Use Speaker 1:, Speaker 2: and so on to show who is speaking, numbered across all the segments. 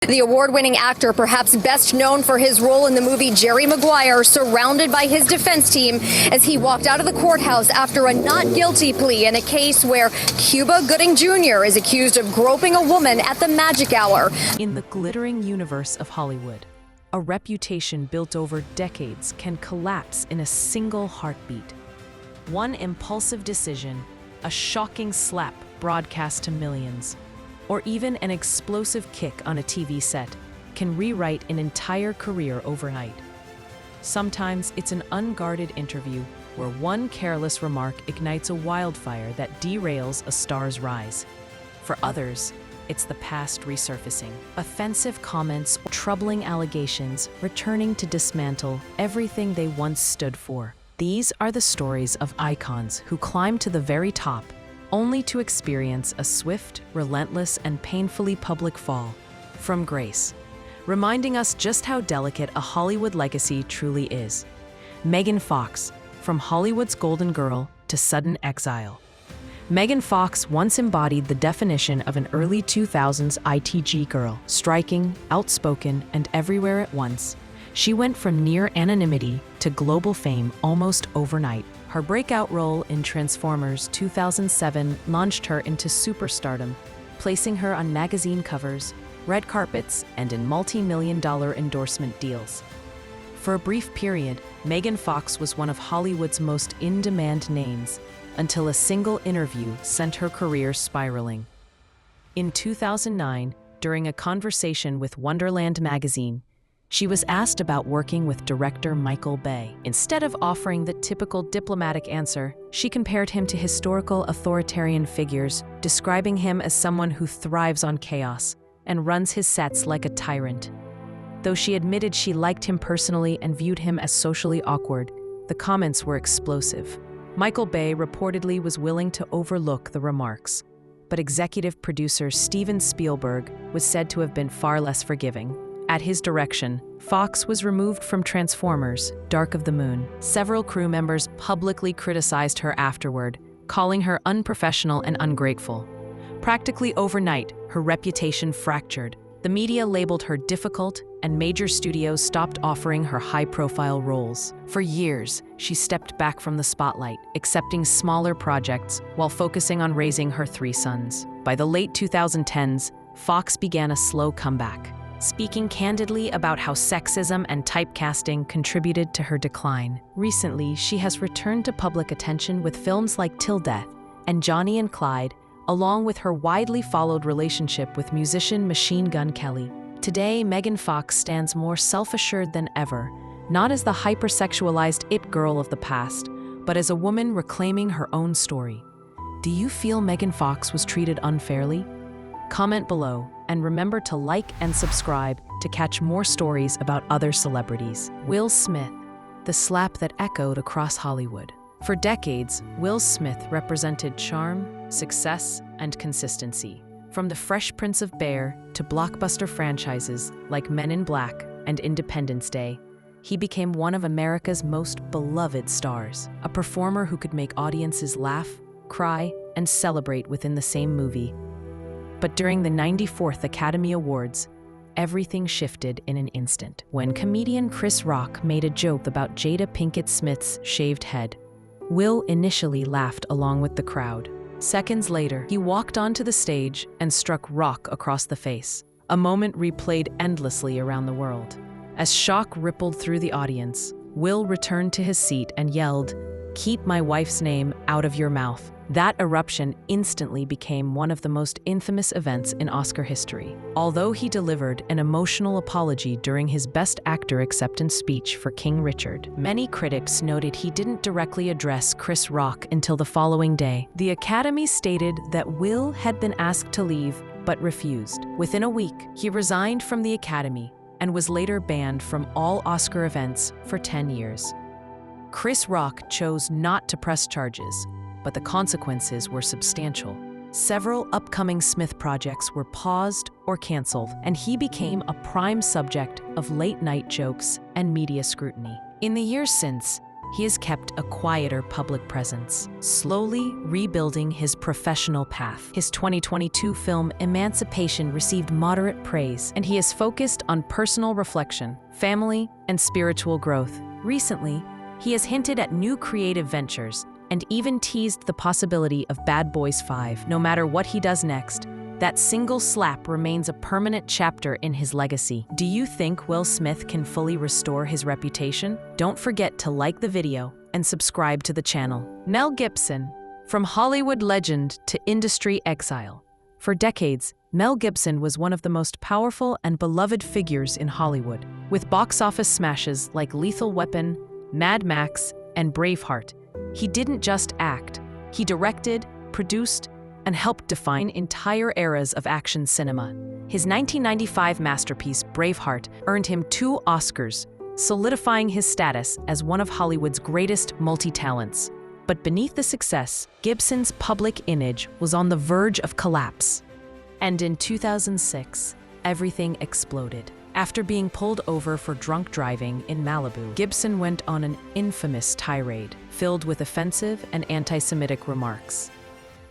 Speaker 1: The award-winning actor, perhaps best known for his role in the movie Jerry Maguire, surrounded by his defense team as he walked out of the courthouse after a not guilty plea in a case where Cuba Gooding Jr. is accused of groping a woman at the magic hour.
Speaker 2: In the glittering universe of Hollywood, a reputation built over decades can collapse in a single heartbeat. One impulsive decision, a shocking slap broadcast to millions, or even an explosive kick on a TV set can rewrite an entire career overnight. Sometimes it's an unguarded interview where one careless remark ignites a wildfire that derails a star's rise. For others, it's the past resurfacing. Offensive comments, troubling allegations, returning to dismantle everything they once stood for. These are the stories of icons who climb to the very top only to experience a swift, relentless, and painfully public fall from grace, reminding us just how delicate a Hollywood legacy truly is. Megan Fox, from Hollywood's golden girl to sudden exile. Megan Fox once embodied the definition of an early 2000s ITG girl, striking, outspoken, and everywhere at once. She went from near anonymity to global fame almost overnight. Her breakout role in Transformers 2007 launched her into superstardom, placing her on magazine covers, red carpets, and in multi-million-dollar endorsement deals. For a brief period, Megan Fox was one of Hollywood's most in-demand names, until a single interview sent her career spiraling. In 2009, during a conversation with Wonderland magazine, she was asked about working with director Michael Bay. Instead of offering the typical diplomatic answer, she compared him to historical authoritarian figures, describing him as someone who thrives on chaos and runs his sets like a tyrant. Though she admitted she liked him personally and viewed him as socially awkward, the comments were explosive. Michael Bay reportedly was willing to overlook the remarks, but executive producer Steven Spielberg was said to have been far less forgiving. At his direction, Fox was removed from Transformers: Dark of the Moon. Several crew members publicly criticized her afterward, calling her unprofessional and ungrateful. Practically overnight, her reputation fractured. The media labeled her difficult, and major studios stopped offering her high-profile roles. For years, she stepped back from the spotlight, accepting smaller projects while focusing on raising her 3 sons. By the late 2010s, Fox began a slow comeback, speaking candidly about how sexism and typecasting contributed to her decline. Recently, she has returned to public attention with films like Till Death and Johnny and Clyde, along with her widely followed relationship with musician Machine Gun Kelly. Today, Megan Fox stands more self-assured than ever, not as the hypersexualized it girl of the past, but as a woman reclaiming her own story. Do you feel Megan Fox was treated unfairly? Comment below, and remember to like and subscribe to catch more stories about other celebrities. Will Smith, the slap that echoed across Hollywood. For decades, Will Smith represented charm, success, and consistency. From the Fresh Prince of Bel-Air to blockbuster franchises like Men in Black and Independence Day, he became one of America's most beloved stars, a performer who could make audiences laugh, cry, and celebrate within the same movie. But during the 94th Academy Awards, everything shifted in an instant. When comedian Chris Rock made a joke about Jada Pinkett Smith's shaved head, Will initially laughed along with the crowd. Seconds later, he walked onto the stage and struck Rock across the face, a moment replayed endlessly around the world. As shock rippled through the audience, Will returned to his seat and yelled, "Keep my wife's name out of your mouth." That eruption instantly became one of the most infamous events in Oscar history. Although he delivered an emotional apology during his Best Actor acceptance speech for King Richard, many critics noted he didn't directly address Chris Rock until the following day. The Academy stated that Will had been asked to leave, but refused. Within a week, he resigned from the Academy and was later banned from all Oscar events for 10 years. Chris Rock chose not to press charges, but the consequences were substantial. Several upcoming Smith projects were paused or canceled, and he became a prime subject of late-night jokes and media scrutiny. In the years since, he has kept a quieter public presence, slowly rebuilding his professional path. His 2022 film Emancipation received moderate praise, and he is focused on personal reflection, family, and spiritual growth. Recently, he has hinted at new creative ventures and even teased the possibility of Bad Boys 5. No matter what he does next, that single slap remains a permanent chapter in his legacy. Do you think Will Smith can fully restore his reputation? Don't forget to like the video and subscribe to the channel. Mel Gibson, from Hollywood legend to industry exile. For decades, Mel Gibson was one of the most powerful and beloved figures in Hollywood. With box office smashes like Lethal Weapon, Mad Max, and Braveheart, he didn't just act. He directed, produced, and helped define entire eras of action cinema. His 1995 masterpiece, Braveheart, earned him 2 Oscars, solidifying his status as one of Hollywood's greatest multi-talents. But beneath the success, Gibson's public image was on the verge of collapse. And in 2006, everything exploded. After being pulled over for drunk driving in Malibu, Gibson went on an infamous tirade filled with offensive and anti-Semitic remarks.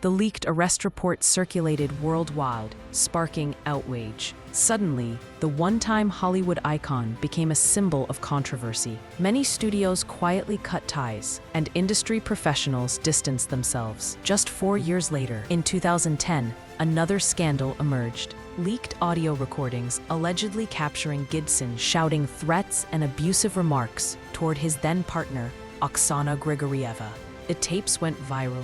Speaker 2: The leaked arrest report circulated worldwide, sparking outrage. Suddenly, the one-time Hollywood icon became a symbol of controversy. Many studios quietly cut ties, and industry professionals distanced themselves. Just 4 years later, in 2010, another scandal emerged. Leaked audio recordings allegedly capturing Gibson shouting threats and abusive remarks toward his then-partner, Oksana Grigorieva. The tapes went viral,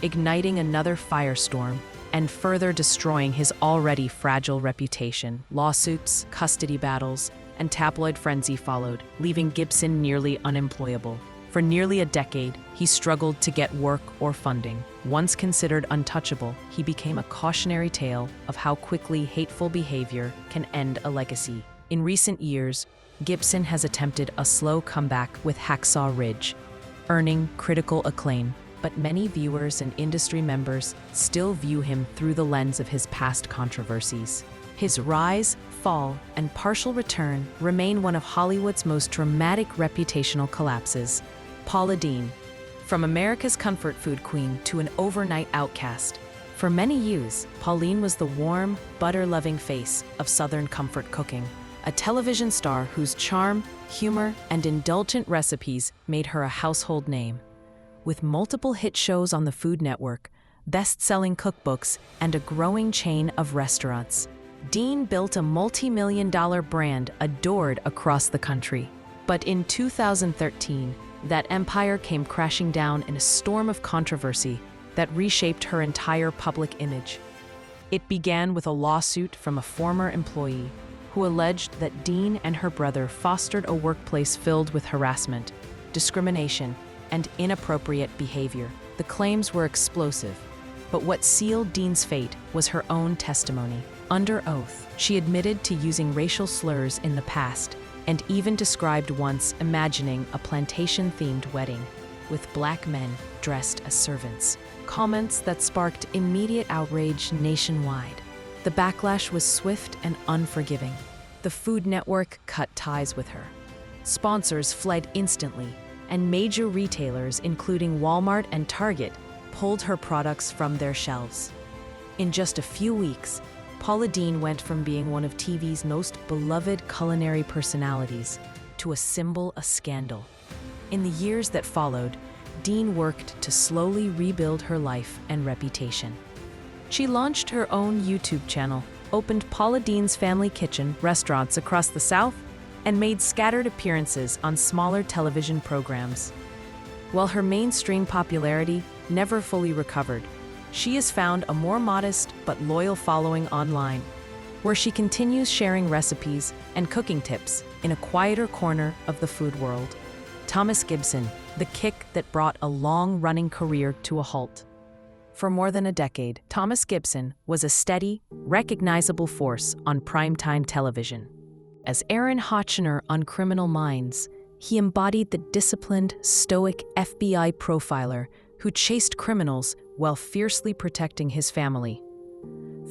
Speaker 2: igniting another firestorm and further destroying his already fragile reputation. Lawsuits, custody battles, and tabloid frenzy followed, leaving Gibson nearly unemployable. For nearly a decade, he struggled to get work or funding. Once considered untouchable, he became a cautionary tale of how quickly hateful behavior can end a legacy. In recent years, Gibson has attempted a slow comeback with Hacksaw Ridge, earning critical acclaim. But many viewers and industry members still view him through the lens of his past controversies. His rise, fall, and partial return remain one of Hollywood's most dramatic reputational collapses. Paula Deen, from America's comfort food queen to an overnight outcast. For many years, Pauline was the warm, butter-loving face of Southern comfort cooking, a television star whose charm, humor, and indulgent recipes made her a household name. With multiple hit shows on the Food Network, best-selling cookbooks, and a growing chain of restaurants, Deen built a multi-million-dollar brand adored across the country. But in 2013, that empire came crashing down in a storm of controversy that reshaped her entire public image. It began with a lawsuit from a former employee who alleged that Deen and her brother fostered a workplace filled with harassment, discrimination, and inappropriate behavior. The claims were explosive, but what sealed Deen's fate was her own testimony. Under oath, she admitted to using racial slurs in the past and even described once imagining a plantation-themed wedding with black men dressed as servants. Comments that sparked immediate outrage nationwide. The backlash was swift and unforgiving. The Food Network cut ties with her. Sponsors fled instantly, and major retailers, including Walmart and Target, pulled her products from their shelves. In just a few weeks, Paula Deen went from being one of TV's most beloved culinary personalities to a symbol of scandal. In the years that followed, Deen worked to slowly rebuild her life and reputation. She launched her own YouTube channel, opened Paula Deen's Family Kitchen restaurants across the South, and made scattered appearances on smaller television programs. While her mainstream popularity never fully recovered, she has found a more modest but loyal following online, where she continues sharing recipes and cooking tips in a quieter corner of the food world. Thomas Gibson, the kick that brought a long-running career to a halt. For more than a decade, Thomas Gibson was a steady, recognizable force on primetime television. As Aaron Hotchner on Criminal Minds, he embodied the disciplined, stoic FBI profiler who chased criminals while fiercely protecting his family.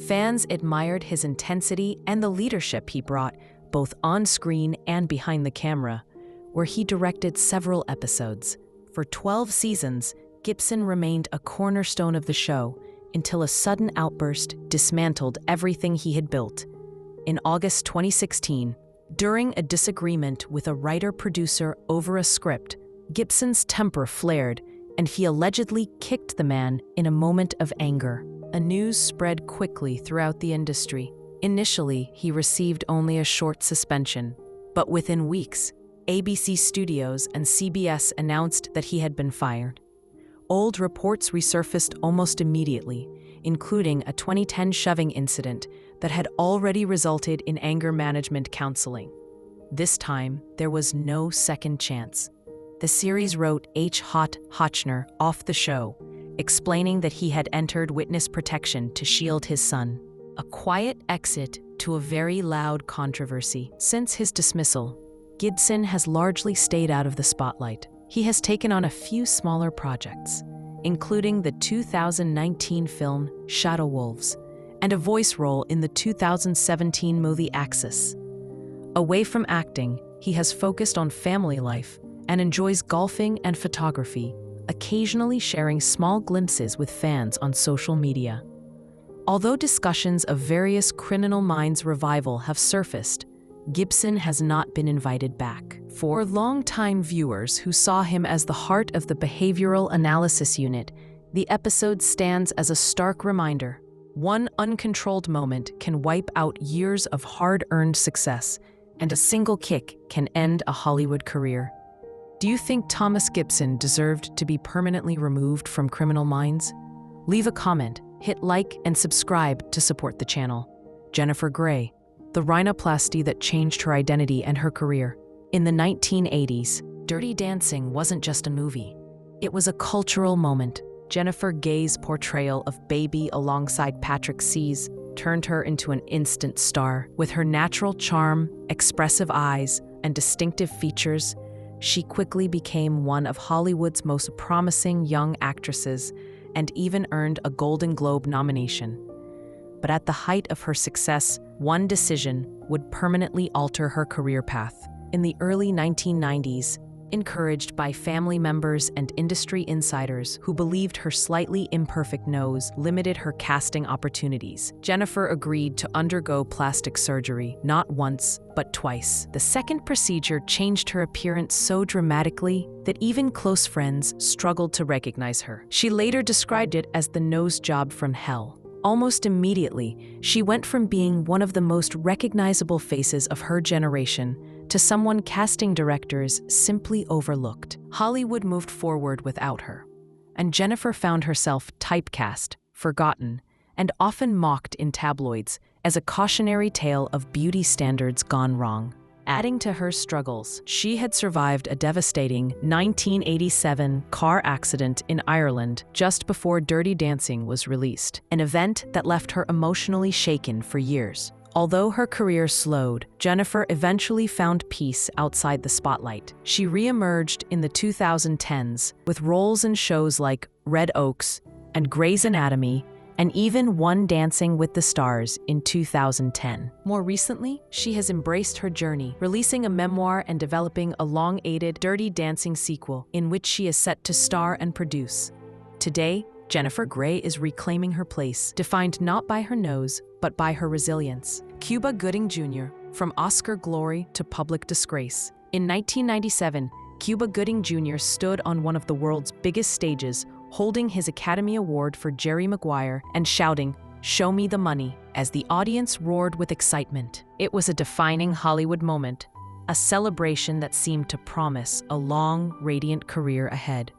Speaker 2: Fans admired his intensity and the leadership he brought, both on screen and behind the camera, where he directed several episodes, For 12 seasons, Gibson remained a cornerstone of the show until a sudden outburst dismantled everything he had built. In August 2016, during a disagreement with a writer-producer over a script, Gibson's temper flared, and he allegedly kicked the man in a moment of anger. The news spread quickly throughout the industry. Initially, he received only a short suspension, but within weeks, ABC Studios and CBS announced that he had been fired. Old reports resurfaced almost immediately, including a 2010 shoving incident that had already resulted in anger management counseling. This time, there was no second chance. The series wrote H. Hotchner off the show, explaining that he had entered witness protection to shield his son. A quiet exit to a very loud controversy. Since his dismissal, Gibson has largely stayed out of the spotlight. He has taken on a few smaller projects, including the 2019 film Shadow Wolves and a voice role in the 2017 movie Axis. Away from acting, he has focused on family life and enjoys golfing and photography, occasionally sharing small glimpses with fans on social media. Although discussions of various Criminal Minds revival have surfaced, Gibson has not been invited back. For longtime viewers who saw him as the heart of the behavioral analysis unit, the episode stands as a stark reminder. One uncontrolled moment can wipe out years of hard-earned success, and a single kick can end a Hollywood career. Do you think Thomas Gibson deserved to be permanently removed from Criminal Minds? Leave a comment, hit like, and subscribe to support the channel. Jennifer Grey, the rhinoplasty that changed her identity and her career. In the 1980s, Dirty Dancing wasn't just a movie. It was a cultural moment. Jennifer Grey's portrayal of Baby alongside Patrick Seas turned her into an instant star. With her natural charm, expressive eyes, and distinctive features, she quickly became one of Hollywood's most promising young actresses and even earned a Golden Globe nomination. But at the height of her success, one decision would permanently alter her career path. In the early 1990s, encouraged by family members and industry insiders who believed her slightly imperfect nose limited her casting opportunities, Jennifer agreed to undergo plastic surgery, not once, but twice. The second procedure changed her appearance so dramatically that even close friends struggled to recognize her. She later described it as the nose job from hell. Almost immediately, she went from being one of the most recognizable faces of her generation to someone casting directors simply overlooked. Hollywood moved forward without her, and Jennifer found herself typecast, forgotten, and often mocked in tabloids as a cautionary tale of beauty standards gone wrong. Adding to her struggles, she had survived a devastating 1987 car accident in Ireland just before Dirty Dancing was released, an event that left her emotionally shaken for years. Although her career slowed, Jennifer eventually found peace outside the spotlight. She re-emerged in the 2010s with roles in shows like Red Oaks and Grey's Anatomy, and even won Dancing with the Stars in 2010. More recently, she has embraced her journey, releasing a memoir and developing a long-awaited Dirty Dancing sequel in which she is set to star and produce. Today, Jennifer Grey is reclaiming her place, defined not by her nose, but by her resilience. Cuba Gooding Jr., from Oscar glory to public disgrace. In 1997, Cuba Gooding Jr. stood on one of the world's biggest stages, holding his Academy Award for Jerry Maguire and shouting, "Show me the money," as the audience roared with excitement. It was a defining Hollywood moment, a celebration that seemed to promise a long, radiant career ahead.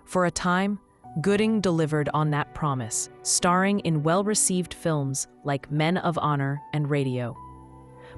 Speaker 2: For a time, Gooding delivered on that promise, starring in well-received films like Men of Honor and Radio.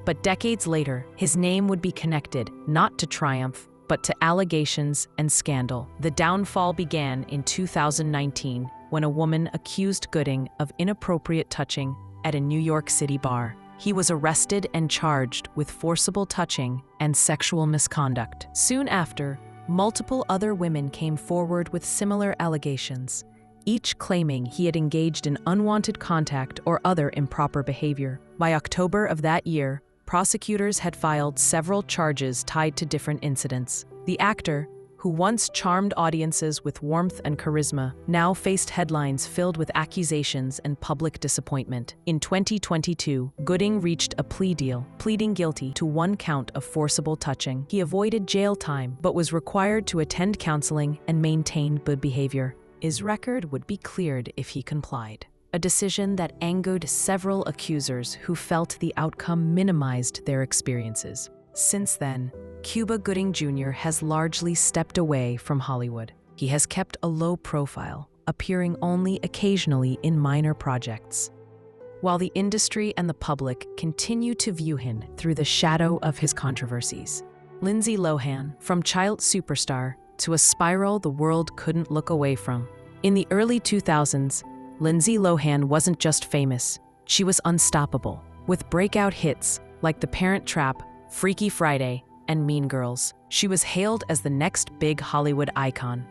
Speaker 2: But decades later, his name would be connected not to triumph, but to allegations and scandal. The downfall began in 2019 when a woman accused Gooding of inappropriate touching at a New York City bar. He was arrested and charged with forcible touching and sexual misconduct. Soon after, multiple other women came forward with similar allegations, each claiming he had engaged in unwanted contact or other improper behavior. By October of that year, prosecutors had filed several charges tied to different incidents. The actor, who once charmed audiences with warmth and charisma, now faced headlines filled with accusations and public disappointment. In 2022, Gooding reached a plea deal, pleading guilty to 1 count of forcible touching. He avoided jail time, but was required to attend counseling and maintain good behavior. His record would be cleared if he complied, a decision that angered several accusers who felt the outcome minimized their experiences. Since then, Cuba Gooding Jr. has largely stepped away from Hollywood. He has kept a low profile, appearing only occasionally in minor projects, while the industry and the public continue to view him through the shadow of his controversies. Lindsay Lohan, from child superstar to a spiral the world couldn't look away from. In the early 2000s, Lindsay Lohan wasn't just famous, she was unstoppable. With breakout hits like The Parent Trap, Freaky Friday, and Mean Girls, she was hailed as the next big Hollywood icon.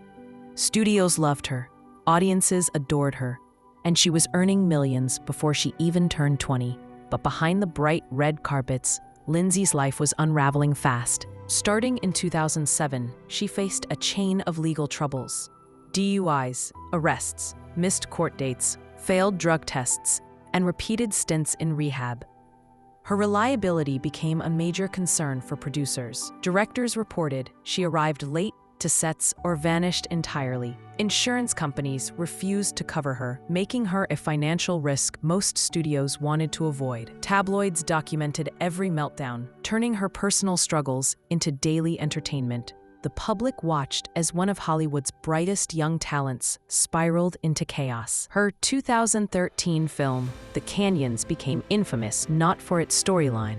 Speaker 2: Studios loved her, audiences adored her, and she was earning millions before she even turned 20. But behind the bright red carpets, Lindsay's life was unraveling fast. Starting in 2007, she faced a chain of legal troubles: DUIs, arrests, missed court dates, failed drug tests, and repeated stints in rehab. Her reliability became a major concern for producers. Directors reported she arrived late to sets or vanished entirely. Insurance companies refused to cover her, making her a financial risk most studios wanted to avoid. Tabloids documented every meltdown, turning her personal struggles into daily entertainment. The public watched as one of Hollywood's brightest young talents spiraled into chaos. Her 2013 film, The Canyons, became infamous not for its storyline,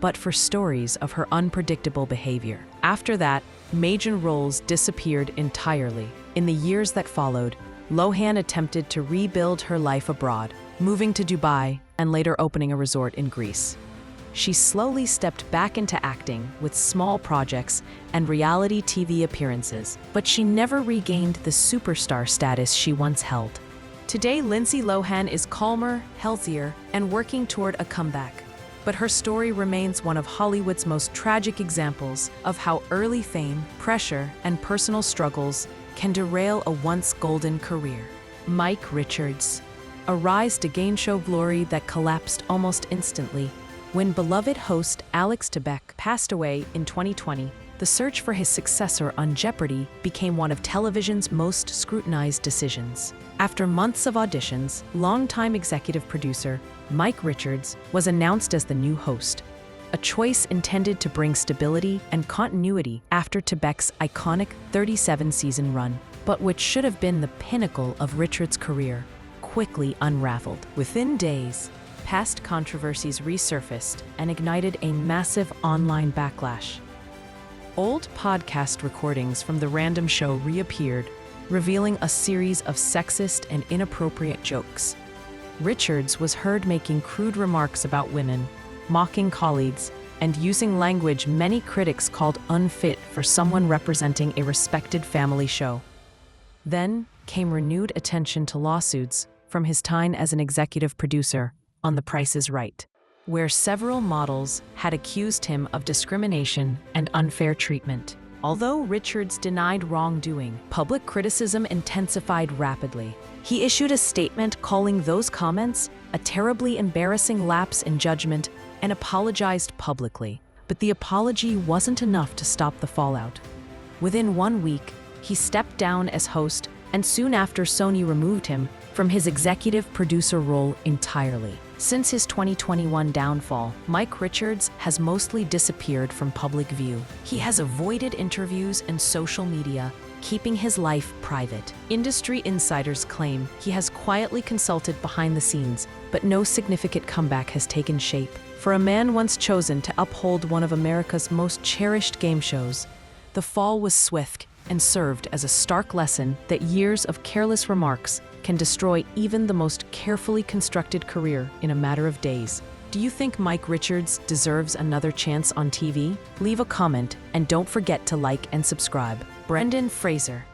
Speaker 2: but for stories of her unpredictable behavior. After that, major roles disappeared entirely. In the years that followed, Lohan attempted to rebuild her life abroad, moving to Dubai and later opening a resort in Greece. She slowly stepped back into acting with small projects and reality TV appearances, but she never regained the superstar status she once held. Today, Lindsay Lohan is calmer, healthier, and working toward a comeback. But her story remains one of Hollywood's most tragic examples of how early fame, pressure, and personal struggles can derail a once golden career. Mike Richards, a rise to game show glory that collapsed almost instantly. When beloved host Alex Trebek passed away in 2020, the search for his successor on Jeopardy became one of television's most scrutinized decisions. After months of auditions, longtime executive producer Mike Richards was announced as the new host, a choice intended to bring stability and continuity after Trebek's iconic 37-season run, but which should have been the pinnacle of Richards' career, quickly unraveled. Within days, past controversies resurfaced and ignited a massive online backlash. Old podcast recordings from the random show reappeared, revealing a series of sexist and inappropriate jokes. Richards was heard making crude remarks about women, mocking colleagues, and using language many critics called unfit for someone representing a respected family show. Then came renewed attention to lawsuits from his time as an executive producer on The Price is Right, where several models had accused him of discrimination and unfair treatment. Although Richards denied wrongdoing, public criticism intensified rapidly. He issued a statement calling those comments a terribly embarrassing lapse in judgment and apologized publicly. But the apology wasn't enough to stop the fallout. Within 1 week, he stepped down as host, and soon after Sony removed him from his executive producer role entirely. Since his 2021 downfall, Mike Richards has mostly disappeared from public view. He has avoided interviews and social media, keeping his life private. Industry insiders claim he has quietly consulted behind the scenes, but no significant comeback has taken shape. For a man once chosen to uphold one of America's most cherished game shows, the fall was swift and served as a stark lesson that years of careless remarks can destroy even the most carefully constructed career in a matter of days. Do you think Mike Richards deserves another chance on TV? Leave a comment and don't forget to like and subscribe. Brendan Fraser,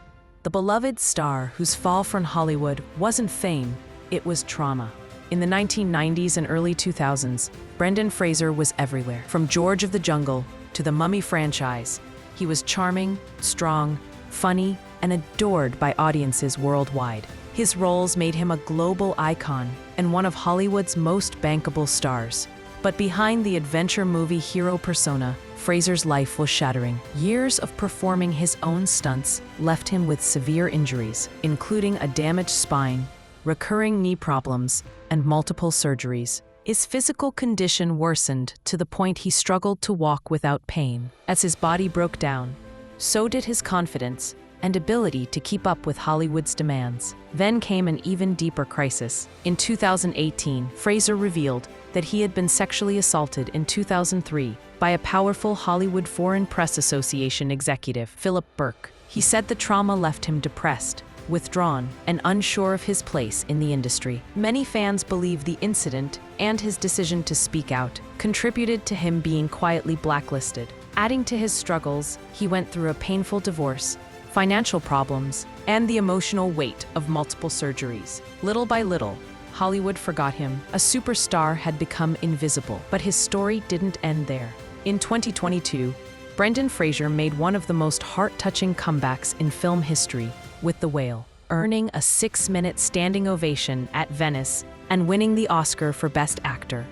Speaker 2: the beloved star whose fall from Hollywood wasn't fame, it was trauma. In the 1990s and early 2000s, Brendan Fraser was everywhere. From George of the Jungle to the Mummy franchise, He was charming, strong, funny, and adored by audiences worldwide. His roles made him a global icon and one of Hollywood's most bankable stars. But behind the adventure movie hero persona, Fraser's life was shattering. Years of performing his own stunts left him with severe injuries, including a damaged spine, recurring knee problems, and multiple surgeries. His physical condition worsened to the point he struggled to walk without pain. As his body broke down, so did his confidence and ability to keep up with Hollywood's demands. Then came an even deeper crisis. In 2018, Fraser revealed that he had been sexually assaulted in 2003 by a powerful Hollywood Foreign Press Association executive, Philip Burke. He said the trauma left him depressed, withdrawn, and unsure of his place in the industry. Many fans believe the incident and his decision to speak out contributed to him being quietly blacklisted. Adding to his struggles, he went through a painful divorce, financial problems, and the emotional weight of multiple surgeries. Little by little, Hollywood forgot him. A superstar had become invisible, but his story didn't end there. In 2022, Brendan Fraser made one of the most heart-touching comebacks in film history with The Whale, earning a 6-minute standing ovation at Venice and winning the Oscar for Best Actor.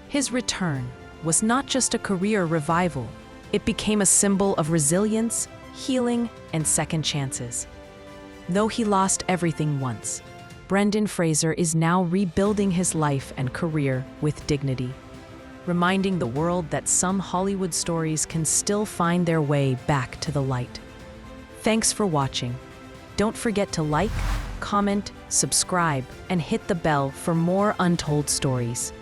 Speaker 2: His return was not just a career revival, it became a symbol of resilience, healing, and second chances. Though he lost everything once, Brendan Fraser is now rebuilding his life and career with dignity, reminding the world that some Hollywood stories can still find their way back to the light. Thanks for watching. Don't forget to like, comment, subscribe, and hit the bell for more untold stories.